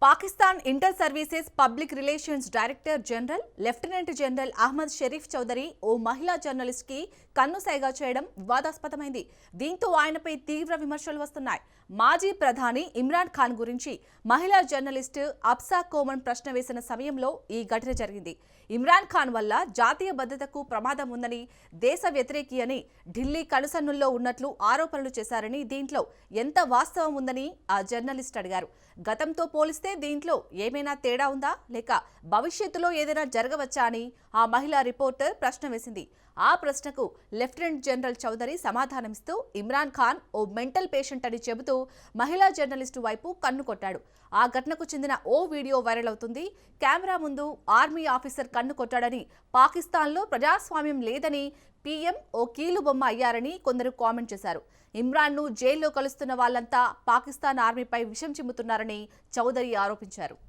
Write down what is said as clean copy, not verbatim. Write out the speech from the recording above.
Pakistan inter services public relations director general lieutenant general Ahmed Sharif Chaudhry ఓ మహిళా journalist కి కన్నుసైగా చేయడం వివాదాస్పదమైంది. దీంతో ఆయనపై తీవ్ర విమర్శలు వస్తున్నాయి. మాజీ ప్రధాని ఇమ్రాన్ ఖాన్ గురించి మహిళా జర్నలిస్ట్ అబ్సా కోమన్ ప్రశ్న వేసిన సమయంలో ఈ ఘటన జరిగింది. ఇమ్రాన్ ఖాన్ వల్ల జాతీయ భద్రతకు ప్రమాదం ఉందని, దేశ వ్యతిరేకి అని ఢిల్లీ కనుసన్నుల్లో ఉన్నట్లు ఆరోపణలు చేశారని, దీంట్లో ఎంత వాస్తవం ఉందని ఆ జర్నలిస్ట్ అడిగారు. గతంతో పోలిస్తే దీంట్లో ఏమైనా తేడా ఉందా, లేక భవిష్యత్తులో ఏదైనా జరగవచ్చా అని ఆ మహిళా రిపోర్టర్ ప్రశ్న వేసింది. ఆ ప్రశ్నకు లెఫ్టినెంట్ జనరల్ చౌదరి సమాధానమిస్తూ ఇమ్రాన్ ఖాన్ ఓ మెంటల్ పేషెంట్ అని చెబుతూ మహిళా జర్నలిస్టు వైపు కన్ను కొట్టాడు. ఆ ఘటనకు చెందిన ఓ వీడియో వైరల్ అవుతుంది. కెమెరా ముందు ఆర్మీ ఆఫీసర్ కన్ను కొట్టాడని, పాకిస్తాన్లో ప్రజాస్వామ్యం లేదని, పీఎం ఓ కీలుబొమ్మ అయ్యారని కొందరు కామెంట్ చేశారు. ఇమ్రాన్ను జైల్లో కలుస్తున్న వాళ్లంతా పాకిస్తాన్ ఆర్మీపై విషం చిమ్ముతున్నారని చౌదరి ఆరోపించారు.